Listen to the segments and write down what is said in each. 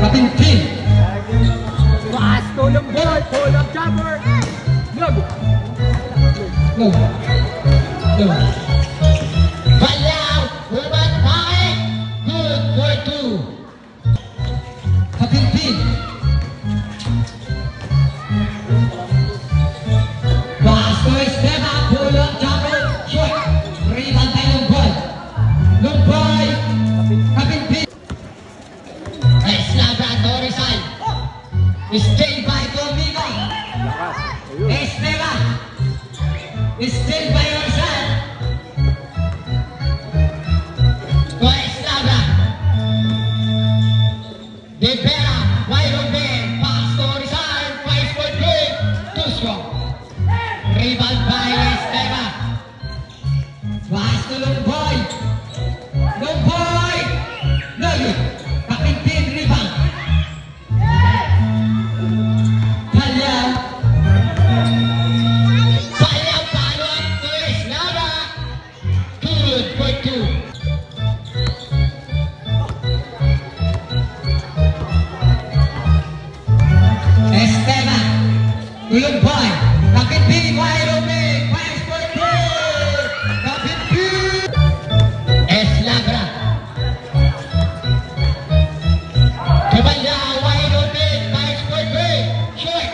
Kapintin. Pass to Lumboy, pull up jumper. Look. No. No. Balyaw, Urban Pake, good for 2. Kapintin. Pass to Esteban, pull up jumper, short. Rebound by Lumboy. Lumboy. Kapintin. Eslabra Dorisay. Still by Domingo. Esteban. Still by your side. To Eslabra. De Vera, wide open. Pass to Rizal. 5 for 3. Too strong. Rebound by Esteban. Pass to Lumboy. Lumboy. No good. Kapintin rebound. Balyaw. Balyaw follow up to Eslabra. Good for 2. Esteban. Lumboy. Kapintin wide open. 5 for 3. Kapintin. Eslabra. To Balyaw, wide open. 5 for 3. Short.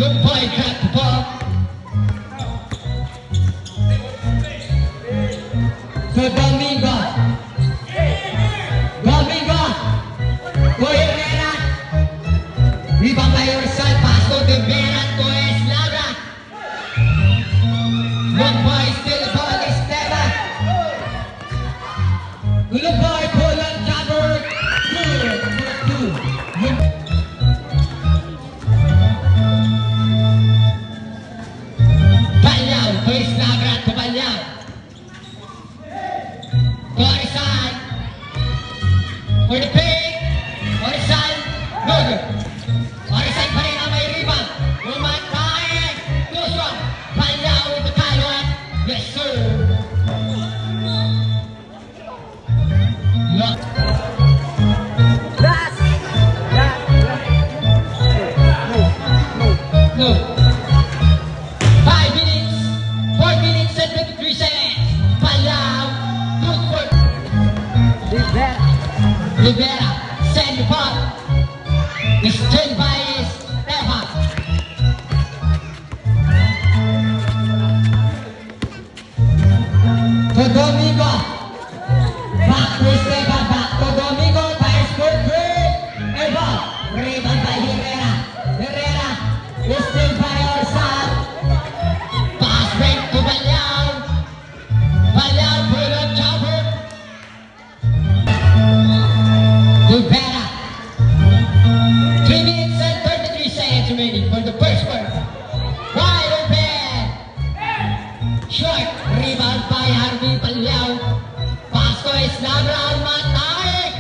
Lumboy cut the ball. To Domingo. Domingo. To Herrera. Rebound by your side. Pass to De Vera to Eslabra. Lumboy still ball. Esteban. Lumboy pull up jumper. Good for 2. Balyaw to Eslabra to Balyaw. To Rizal. For the pick. Rizal. No good. Rizal pa rin ang may rebound. Umatake. Too strong. Balyaw with the follow-up. Yes, sir. Look. Last. No. 5 minutes. 4 minutes and 23 seconds. Balyaw. Good for Rivera. Rivera. Send the ball. Still by Esteban. To Domingo. Back to Esteban. Back to Domingo. Fires for 3. And ball. Rebound by Herrera. Herrera. Still by your side. Pass break to Balyaw. Balyaw pull up jumper. Rivera. 3 minutes and 33 seconds remaining for the first quarter. Wide open. Short. Rebound by Harvey Balyaw. Pass to Eslabra. Umatake.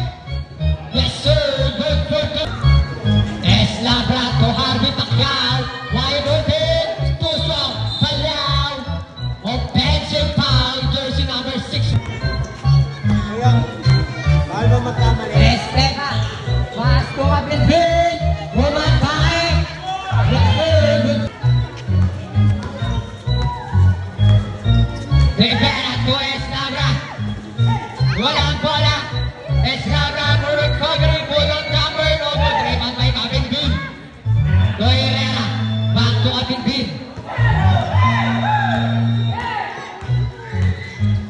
Yes, sir. Good for 2. Eslabra to Harvey Pacquiao. Wide open. Too strong. Balyaw. Offensive foul. Jersey number 6. Bawal ba magkamali? Esteban. Pass to Kapintin. Umatake. Yes, sir. Good. Rivera to Eslabra. Walang bola. Eslabra for recovery. Pull on number. No good. Rebound by Kapintin. To Herrera. Back to Kapintin.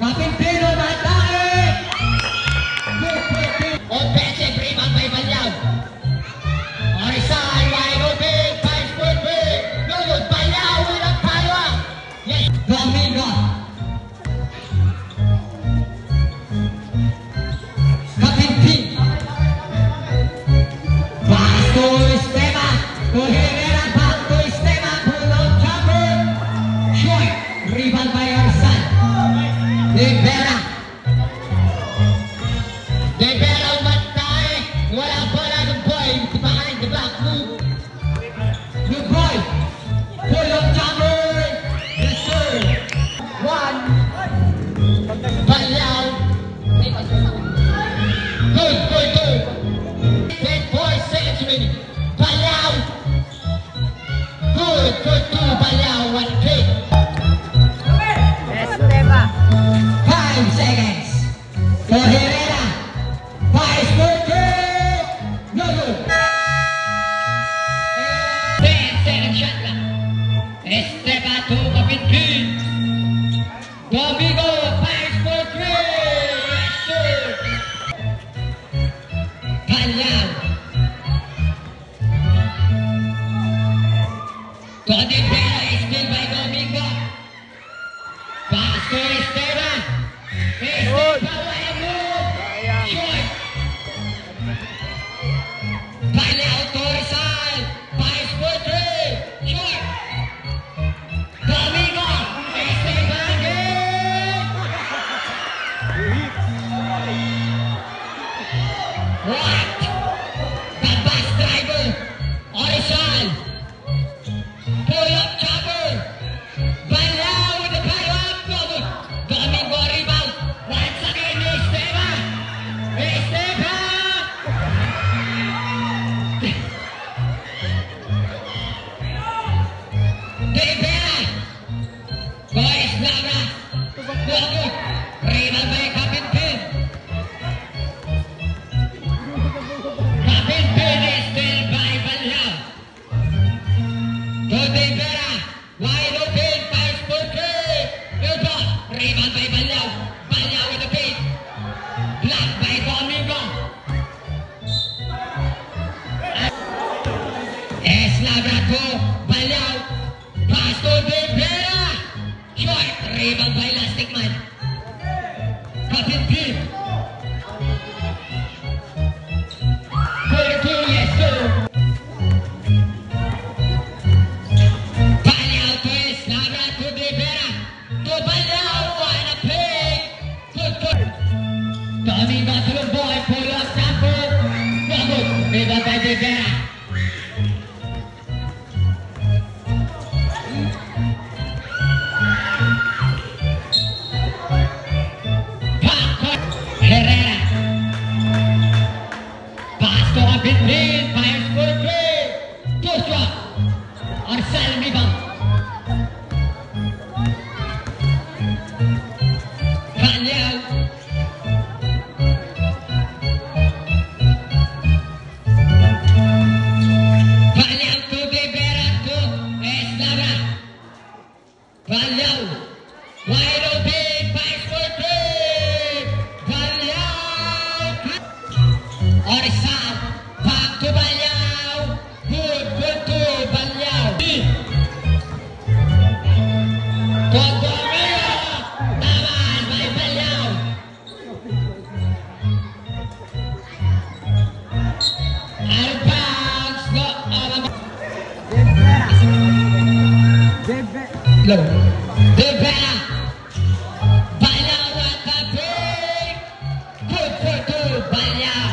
Kapintin umatake. Good for 2. Offensive rebound by Balyaw. Rizal wide open. 5 for 3. No good. Balyaw with a follow-up. Yes. Domingo. Kapintin. Pass to Esteban. To Herrera. Back to Esteban. Pull out jumper. Balyaw. To the Vera is still by Domingo. Pass to Esteban. Esteban, wala move. Short. Balyaw to Rizal. Pass for 3. Short. Domingo. Esteban again. What? The bus driver. Rizal. Pull up chopper. Balyaw with the follow-up. Domingo rebound. Once again, Esteban. Esteban. De Vera. Boys Laura. Good. Rebound by Kapinpin. Kapinpin is still by Balyaw. To De Vera. Wide open. Pass for 3. Good ball. Rebound by Balyaw. Balyaw with the feet. Blocked by Domingo. Eslabra to Balyaw. Pass to De Vera. Short. Rebound by Lastic Man. Kapinpin. 42, yes sir. Balyaw to Eslabra to De Vera. To Balyaw. What a play. Good. Domingo to the boy. Pull up jumper. No good. Rebound by De Vera. Herrera. Pass to Kapinpin. Fires for 3. Two strong. Arsal rebound. Balyaw. Balyaw to De Vera to Eslabra. Balyaw. Wide open. Fires for 3. Balyaw. Orizal. Back to Balyaw. Good to Balyaw. To Domingo. Taman by Balyaw. Out of bounds. No, low. De Vera. Balyaw at the break. Good for 2. Balyaw.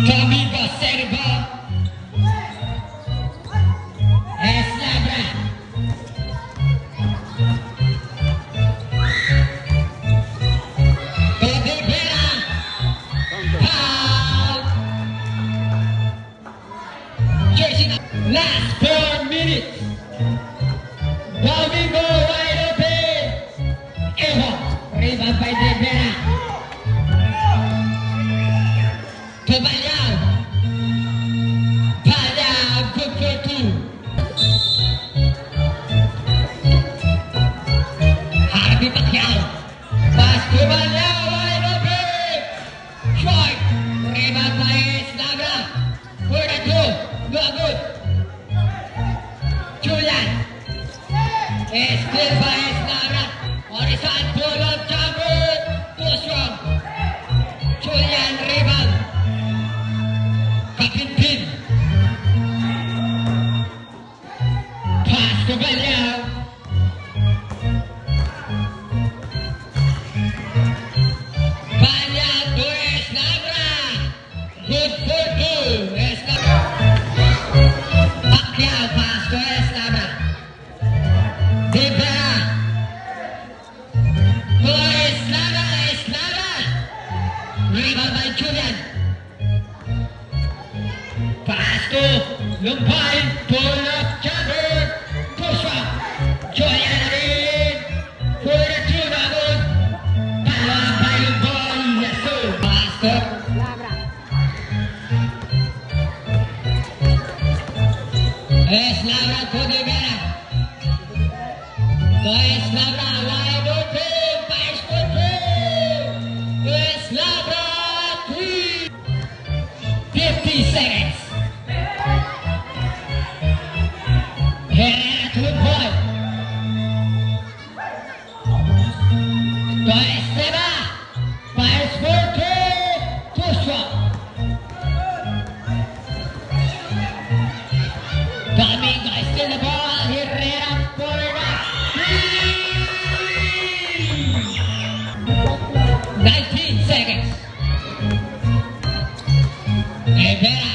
Domingo servo. Eslabra. To De Vera. Foul. Jersey last 4 minutes. Domingo wide open. Evo. Rebound by De Vera. To Balyaw. Balyaw, good for 2. Harvey Pacquiao. Pass to Balyaw, wide open. Short. Rebound by Eslabra. For the 2. No good. Julian. Still by Eslabra. Horizon pull up jumper. Too strong. Julian rebound. Kapinpin. Pass to Balyaw. Balyaw to Eslabra. Good for 2. Eslabra. Pacquiao pass to Eslabra. De Vera. To Eslabra. Rebound by Julian. Pass to Lumpay. Pull up jumper. Push up. Julian again. For the 2 na good. Tala by Lumpay. Yes sir. Pass to Eslabra to De Vera. To Eslabra wide open. Fires for to Esteban. Fires for three. Too strong. Domingo is still the ball. Herrera for the three. 19 seconds. Herrera.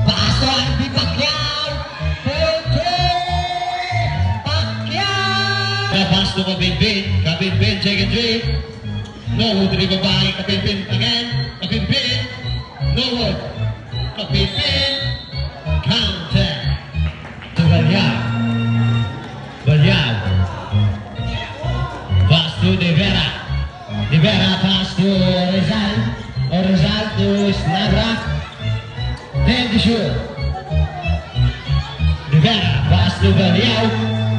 Pass to Arby Pacquiao. For three. Pacquiao. Pass to Kapinpin. Kapinpin, second three. No wood, ribabay. Kapinpin again. Kapinpin. No wood. Kapinpin. Counter. To Balyao. Balyao. Pass to De Vera. De Vera pass to Rizal. Rizal to Snabra. Then to shoot. De Vera pass to Balyao.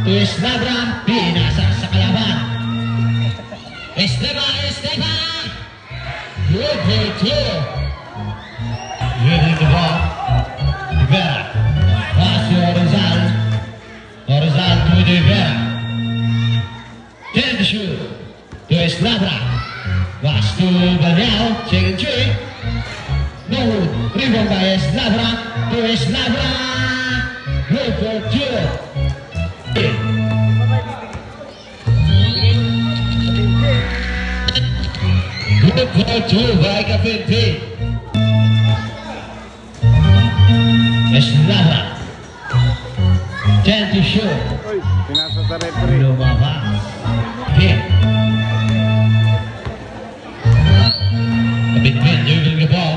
To Snabra. Pinasa sa kalaban. Esteban. Good for two. Winning the ball. De Vera. Pass to Rizal. Rizal to De Vera. Then to shoot. To Snabra. Pass to Balyao. Second three. No wood. Rebound by Snabra. To Snabra. Good for two. Good for two by Kapinpin. Snabra. 10 to shoot. Uy, pinasa sa referee. Lumabas. Pin. Kapinpin dribbling the ball.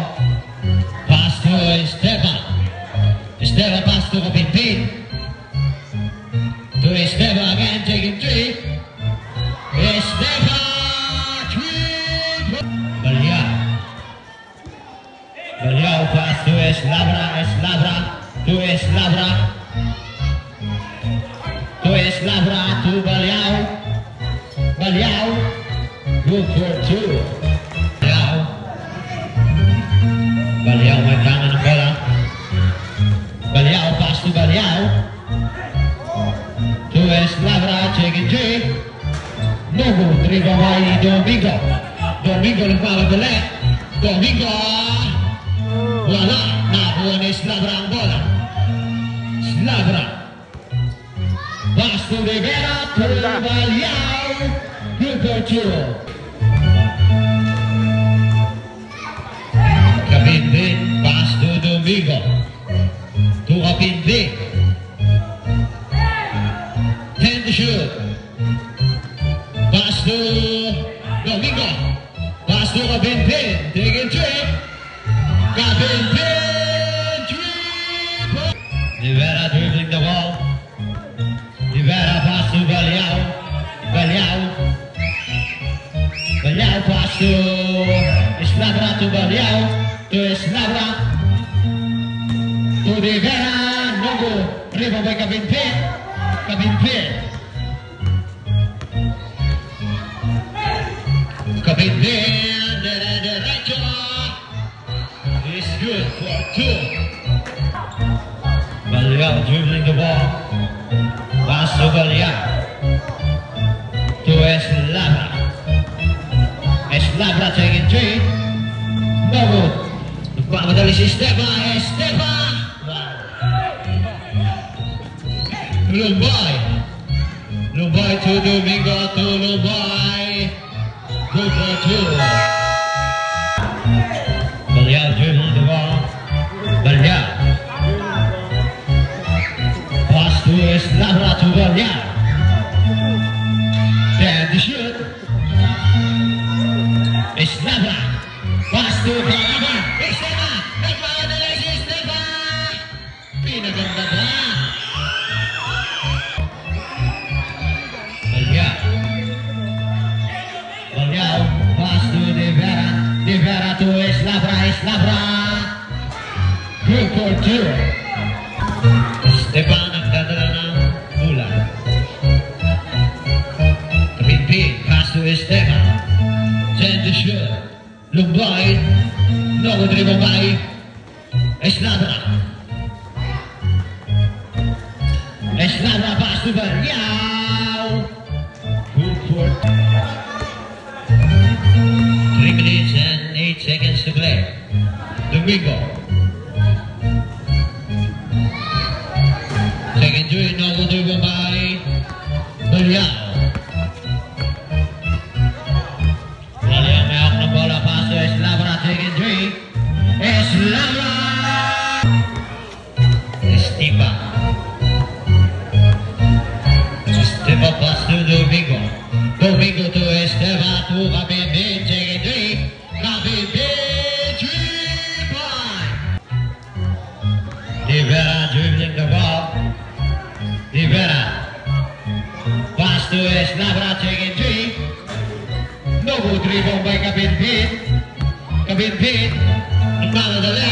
Pass to Esteban. Esteban pass to Kapinpin. To Esteban again, taking three. Esteban, three. Balyao pass to Snabra. To Snabra. To Snabra to Balyao. Good for two. Balyao may kama ng bola. Balyao pass to Balyao. To Snabra, taking three. No good, dribble by Domingo. Domingo nagmamadali. Domingo. Wala. Nakuha ni Snabra ang bola. Snabra. Pass to Rivera to Balyao. Good for two. Kapinpin. Pass to Domingo. To Kapinpin. 10 to shoot. Pass to Domingo. Pass to Kapinpin. Taking three. Kapinpin. Three. De Vera dribbling the ball. De Vera pass to Balyao. Balyao pass to Snabra to Balyao. To Snabra. To De Vera. No good. Rebound by Kapinpin. Kapinpin. Derecho. Is good for two. Balyao dribbling the ball. Pass to Balyao. To Snabra. Snabra taking three. No good. Nagpamadali si Esteban. Lumbay to Domingo to Lumbay. Good for two. Balyao dribbling the ball. Balyao. Pass to Snabra to Balyao. Then the shoot. Snabra. Pass to Balyao. Esteban. Nagmamadali si Esteban. Pinaganda ba? Balyao. Pass to De Vera. De Vera to Snabra. Good for two. Esteban ang dadala ng bola. Kapinpin. Pass to Esteban. 10 to shoot. Lumbay. No good dribble by Snabra. Snabra pass to Balyao. Good for to play. Domingo. Second three, no good driven by Baliao. Baliao may hawak ng bola, pass to Eslabra, second three. Eslabra! Estipa. Esteban pass to Domingo. Domingo to Esteban to Capibin, second three. Capibin, 3-point. Rivera dribbling the ball. Rivera pass to Eslabra, second three. No good dribble by Capibin. Capibin, nagmamadali.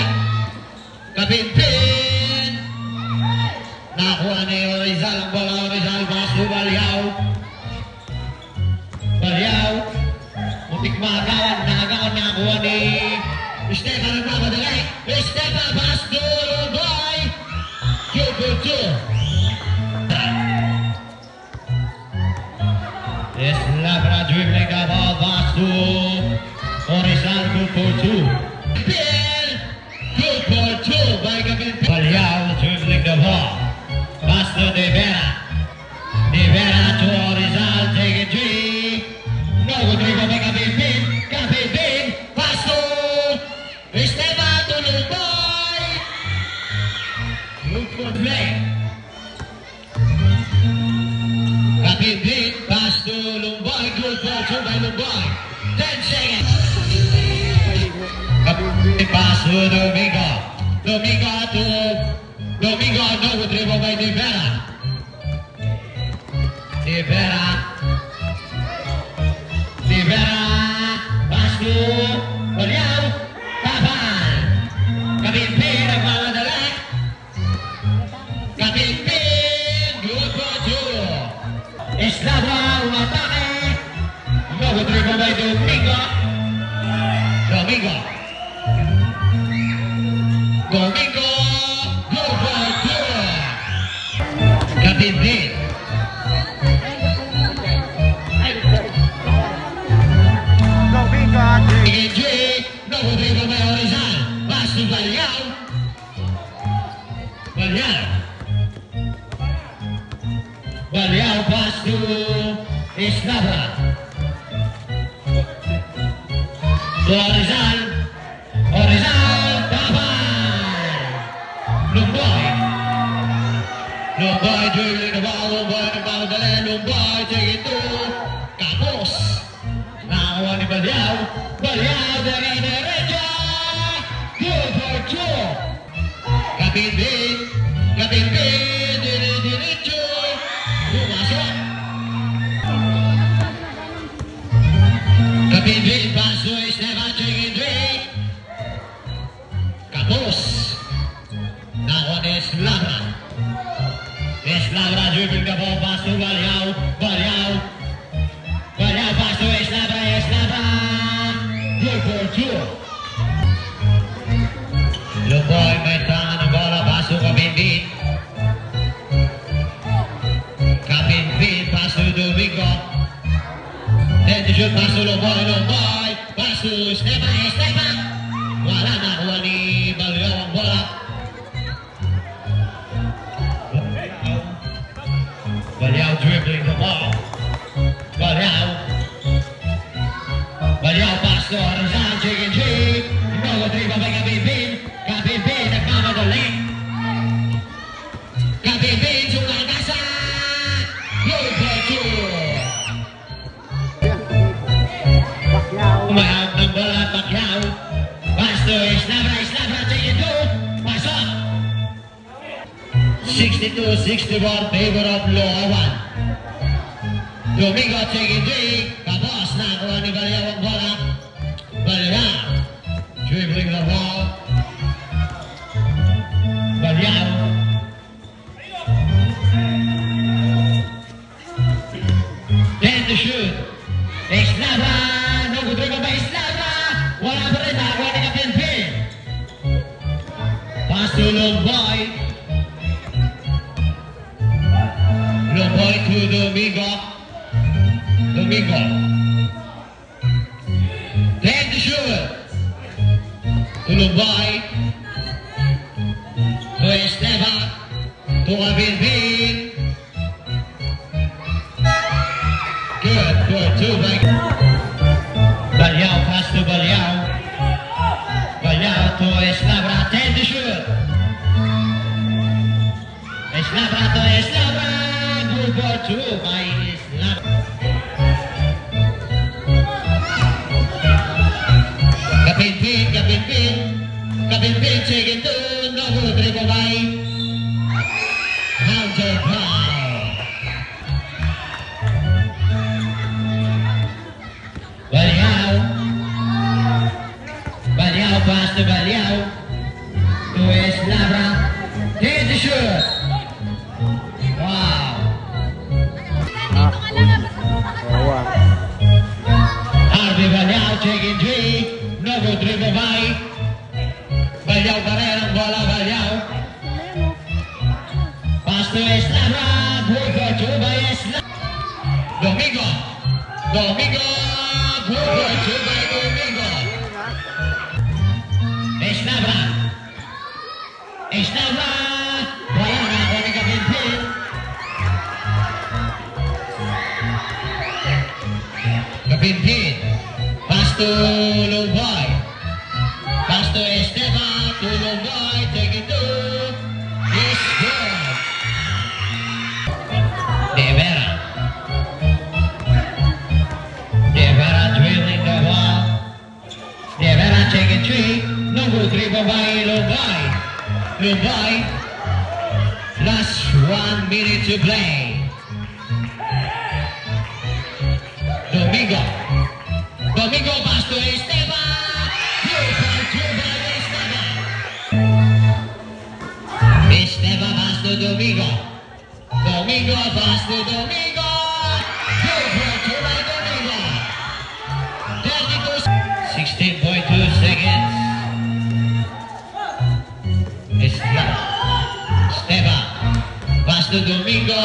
Capibin. Nakuha ni Rizal ang bola. Rizal pass to Baliao. Baliao. Muntik makagawan. Nakagawan nakuha ni Esteban nagmamadali. Esteban pass to Lumboy. Good for two. Eslabra dribbling the ball. Pass to Rizal. Good for two. Good for two by Capibin. Baliao dribbling the ball. Pass to De Vera. De Vera to Rizal, take it three. No good dribble by Capibin. Capibin, pass to Esteban to Lumboy. Good for play. Capibin, pass to Lumboy. Good for two by Lumboy. 10 seconds. Capibin, pass to Domingo. Domingo to Domingo, no good dribble by De Vera. De Vera. De Vera. Pass to Baliao. Tapan. Capibin, nagmamadali. Capibin, good for two. Eslabra, umatake. No good dribble by Domingo. Domingo. Domingo. Capibin. No good dribble by Rizal. Pass to Baliao. Baliao. Baliao pass to Eslabra. To Rizal. Rizal. Tapan. Lumboy. Lumboy dribbling the ball. Lumboy nagmamadali. Lumboy take it to Capos. Nakakuha ni Baliao. Baliao dire-diretso. Good for two. Capibin. Capibin dire-diretso. Pumasok. Capibin pass to Esteban, take it three. Capos. Nakakuha ni Eslabra. Eslabra dribbling the ball, pass to Baliao. Baliao. Baliao pass to Eslabra. Eslabra. Good for two. Lumboy may tangan ng bola, pass to Capibin. Capibin pass to Domingo. Then to shoot, pass to Lumboy. Lumboy pass to Esteban. Esteban. Wala, nakuha ni Baliao ang bola. Baliao dribbling the ball. Baliao. Baliao pass to Rizal, chicken cheek. No good dribble by Capibin. Capibin, nagmamadali. Capibin, sumagasa. Good for two. Umahawak ng bola, Pacquiao. Pass to Eslabra. Eslabra, chicken two. Pasok. 62-64, favor of Loawan. Domingo, chicken three. Capos, nakuha ni Baliao ang bola. Baliao. Dribbling the ball. Baliao. Then to shoot. Eslabra. No good dribble by Eslabra. Wala pa rin. Nakuha ni Capibin. Pass to Lumboy. Lumboy to Domingo. Domingo. Then to shoot. Lumboy. To Esteva. To Abinbin. Good, two by Balyao, pass to Balyao. Balyao to Eslabra, 10 to shoot. Eslabra to Eslabra, good for 2 by Eslabra. Kapinpin, second to, no good, dribble by Hunter Pie. Balyao, pass to Balyao. To Eslabra. There's the shoot. Wow. Harvey Balyao taking 3. No good dribble by Balyao pa rin ang bola, Balyao. Pass to Eslabra. Good for 2 by Eslabra. Domingo. Good for 2 by Domingo. Eslabra, wala na ako ni Kapinpin. Kapinpin, pass to Lumboy. Pass to Esteva, to Lumboy, take it to this good. De Vera drilling the ball. De Vera taking 3, no good dribble by Lumboy. Lumboy, last 1 minute to play. Domingo pass to Esteva. Esteva pass to Domingo. Domingo pass to Domingo. Good for 2 by Domingo. 16.2 seconds. Esteva, pass to Domingo.